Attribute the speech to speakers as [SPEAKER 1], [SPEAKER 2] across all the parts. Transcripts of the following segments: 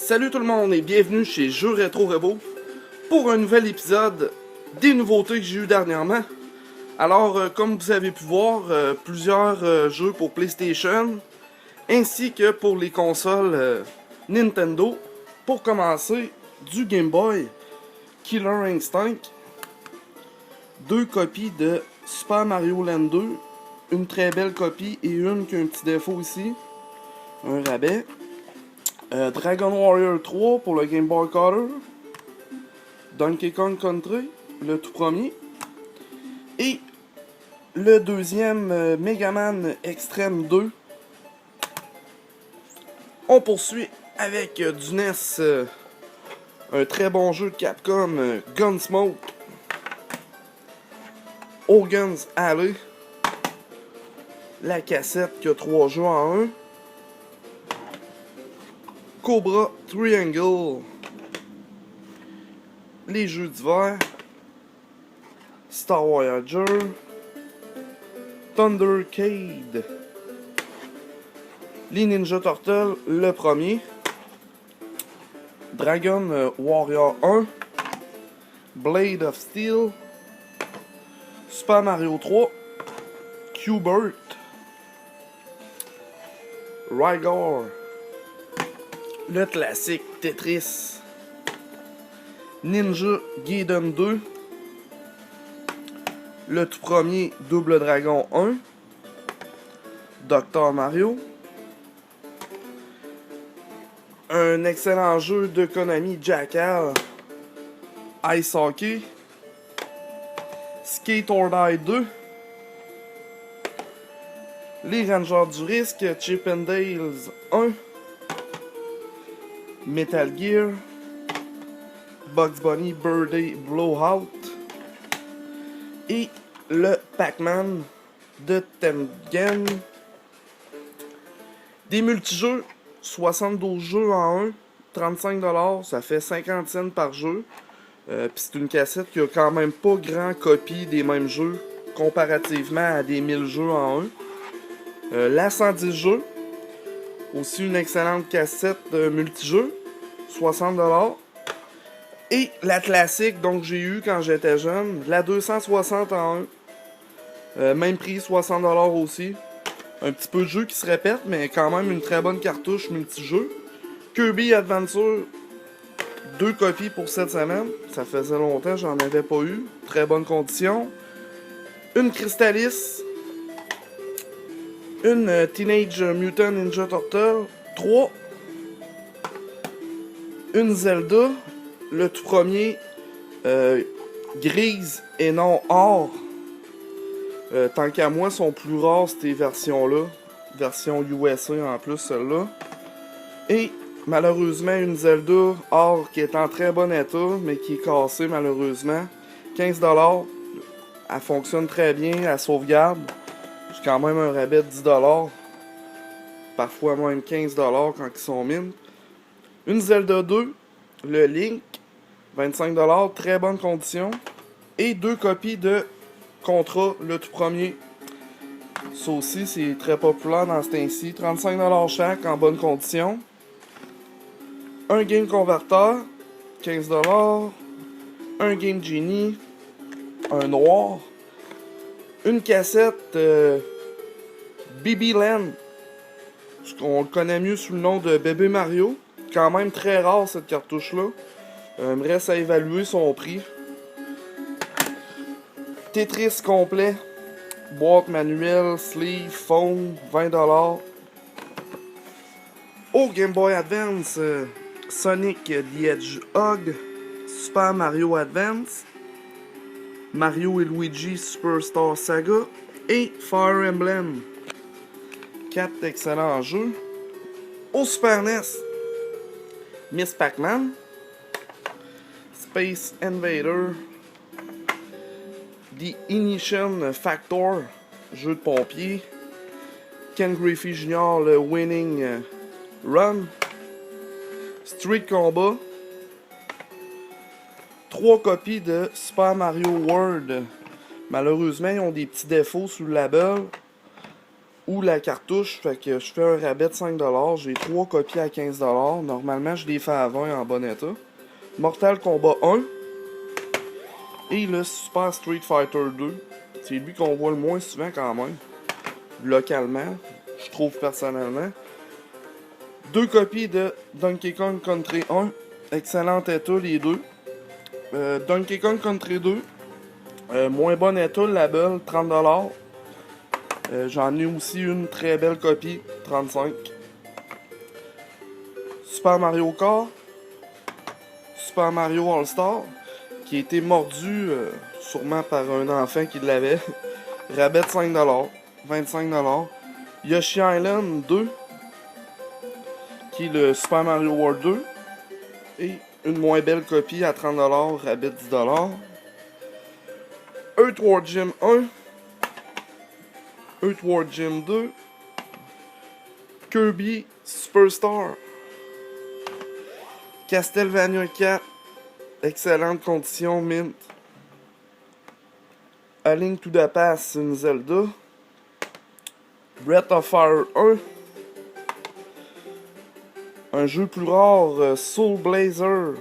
[SPEAKER 1] Salut tout le monde et bienvenue chez Jeux Rétro Revo pour un nouvel épisode des nouveautés que j'ai eu dernièrement. Alors, comme vous avez pu voir, plusieurs jeux pour PlayStation ainsi que pour les consoles Nintendo. Pour commencer, du Game Boy Killer Instinct, 2 copies de Super Mario Land 2, une très belle copie et une qui a un petit défaut ici, un rabais. Dragon Warrior 3 pour le Game Boy Color, Donkey Kong Country, le tout premier, et le deuxième Mega Man Extreme 2. On poursuit avec du NES, un très bon jeu de Capcom, Gunsmoke, Hogan's Alley, la cassette qui a 3 jeux en 1, Cobra Triangle, les jeux d'hiver, Star Voyager, Thundercade, les Ninja Turtles, le premier, Dragon Warrior 1, Blade of Steel, Super Mario 3, Q*bert, Rigor, le classique Tetris, Ninja Gaiden 2, le tout premier Double Dragon 1, Dr Mario, un excellent jeu de Konami Jackal, Ice Hockey, Skate or Die 2, les Rangers du Risque, Chip 'n Dale 1, Metal Gear, Bugs Bunny Birthday Blowout et le Pac-Man de Tengen. Des multijeux, 72 jeux en 1, 35$, ça fait 50 cents par jeu. Puis c'est une cassette qui a quand même pas grand copie des mêmes jeux comparativement à des 1000 jeux en 1. La 110 jeux, aussi une excellente cassette multijeux, 60$. Et la classique, donc j'ai eu quand j'étais jeune, la 260 en 1. Même prix, 60$ aussi. Un petit peu de jeu qui se répète, mais quand même une très bonne cartouche multijeu. Kirby Adventure, 2 copies pour cette semaine. Ça faisait longtemps, j'en avais pas eu. Très bonne condition. Une Crystalis. Une Teenage Mutant Ninja Turtle 3. Une Zelda. Le tout premier, grise et non or. Tant qu'à moi, sont plus rares ces versions-là. Version USA en plus, celle-là. Et malheureusement, une Zelda or qui est en très bon état, mais qui est cassée malheureusement. 15$. Elle fonctionne très bien, elle sauvegarde. J'ai quand même un rabais de 10$. Parfois même 15$ quand ils sont mines. Une Zelda 2, le Link, 25$, très bonne condition. Et 2 copies de Contra, le tout premier. Ça aussi, c'est très populaire dans ce temps-ci. 35$ chaque, en bonne condition. Un Game Converter, 15$. Un Game Genie, un noir. Une cassette BB Land, on le connaît mieux sous le nom de Bébé Mario. Quand même très rare cette cartouche-là. Il me reste à évaluer son prix. Tetris complet, boîte manuelle, sleeve, phone, 20$. Au Game Boy Advance, Sonic the Hedgehog, Super Mario Advance, Mario et Luigi Superstar Saga et Fire Emblem. 4 excellents jeux. Au Super NES, Miss Pac-Man, Space Invader, The Ignition Factor, jeu de pompier, Ken Griffey Jr., le Winning Run, Street Combat, 3 copies de Super Mario World. Malheureusement, ils ont des petits défauts sous le label. ou la cartouche. Fait que je fais un rabais de 5$. J'ai 3 copies à 15$. Normalement, je les fais à 20$ en bon état. Mortal Kombat 1. Et le Super Street Fighter 2. C'est lui qu'on voit le moins souvent quand même. Localement, je trouve personnellement. 2 copies de Donkey Kong Country 1. Excellent état les deux. Donkey Kong Country 2. Moins bon état, le label, 30$. J'en ai aussi une très belle copie, 35$. Super Mario Kart. Super Mario All-Star. Qui a été mordu sûrement par un enfant qui l'avait. Rabais de 5$. 25$. Yoshi Island 2. Qui est le Super Mario World 2. Et une moins belle copie à 30$, rabais de 10$. Earthworm Jim 1. Earthworm Jim 2. Kirby Superstar. Castlevania 4. Excellente condition, mint. A Link to the Past, une Zelda. Breath of Fire 1. Un jeu plus rare, Soul Blazer.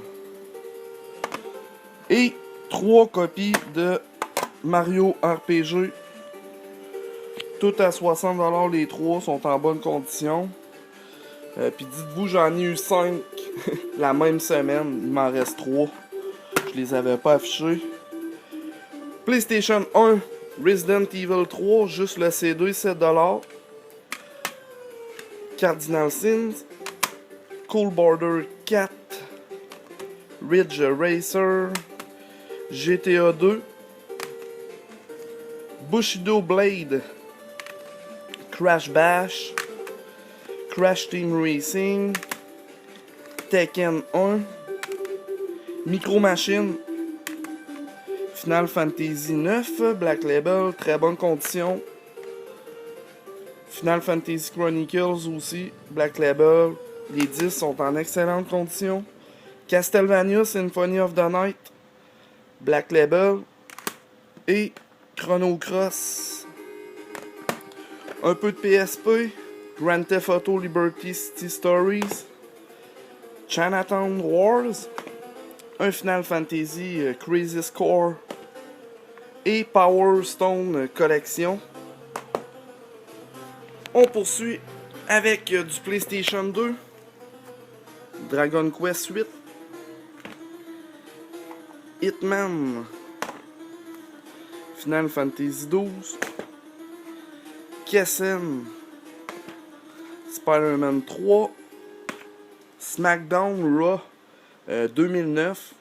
[SPEAKER 1] Et 3 copies de Mario RPG. Toutes à 60$ les 3, sont en bonne condition. Puis dites-vous, j'en ai eu 5 la même semaine. Il m'en reste 3. Je les avais pas affichés. PlayStation 1, Resident Evil 3, juste le CD, 7$. Cardinal Sins. Cool Border 4. Ridge Racer. GTA 2. Bushido Blade. Crash Bash. Crash Team Racing. Tekken 1. Micro Machine. Final Fantasy 9. Black Label, très bonne condition. Final Fantasy Chronicles aussi. Black Label. Les 10 sont en excellente condition. Castlevania Symphony of the Night. Black Label. Et Chrono Cross. Un peu de PSP. Grand Theft Auto Liberty City Stories. Chinatown Wars. Un Final Fantasy Crazy Score. Et Power Stone Collection. On poursuit avec du PlayStation 2. Dragon Quest 8. Hitman. Final Fantasy 12. Kessen. Spider-Man 3. SmackDown Raw 2009.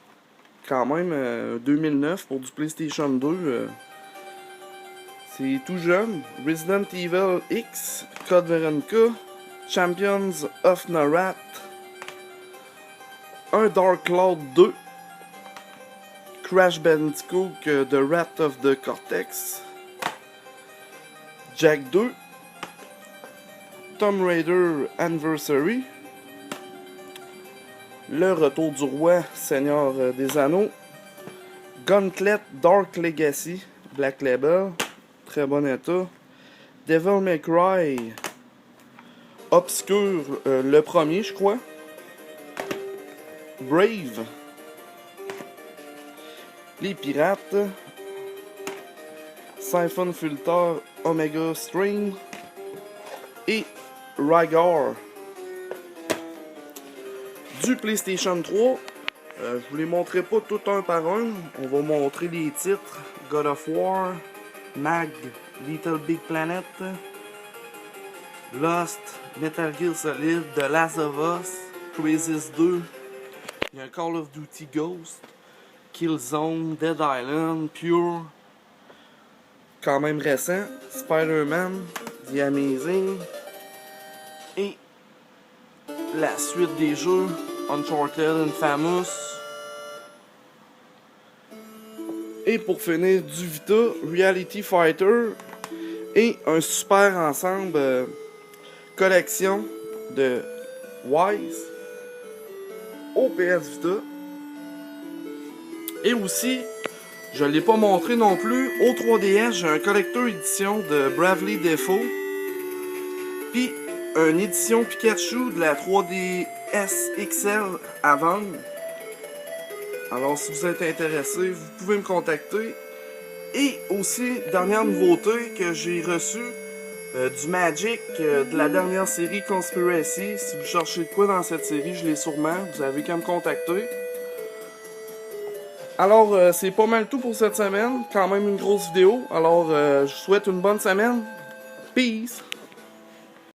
[SPEAKER 1] Quand même 2009 pour du PlayStation 2. C'est tout jeune. Resident Evil X. Code Veronica. Champions of Narat. Un Dark Cloud 2. Crash Bandicoot The Wrath of the Cortex. Jack 2. Tomb Raider Anniversary. Le Retour du Roi, Seigneur des Anneaux. Gauntlet Dark Legacy, Black Label, très bon état. Devil May Cry, Obscure, le premier je crois. Brave. Les Pirates. Siphon Filter Omega String. Et Rygar. Du PlayStation 3. Je vous les montrerai pas tout un par un. On va montrer les titres. God of War. Mag. Little Big Planet. Lost. Metal Gear Solid. The Last of Us. Crysis 2. Il y a un Call of Duty Ghost. Killzone. Dead Island. Pure. Quand même récent. Spider-Man. The Amazing. Et la suite des jeux. Uncharted, Infamous. Et pour finir, du Vita, Reality Fighter. Et un super ensemble collection de Wise au PS Vita. Et aussi, je ne l'ai pas montré non plus, au 3DS, j'ai un collector édition de Bravely Default. Puis, une édition Pikachu de la 3DS XL à vendre. Alors, si vous êtes intéressé, vous pouvez me contacter. Et aussi, dernière nouveauté que j'ai reçue, du Magic de la dernière série Conspiracy. Si vous cherchez de quoi dans cette série, je l'ai sûrement. Vous avez qu'à me contacter. Alors, c'est pas mal tout pour cette semaine. Quand même une grosse vidéo. Alors, je vous souhaite une bonne semaine. Peace!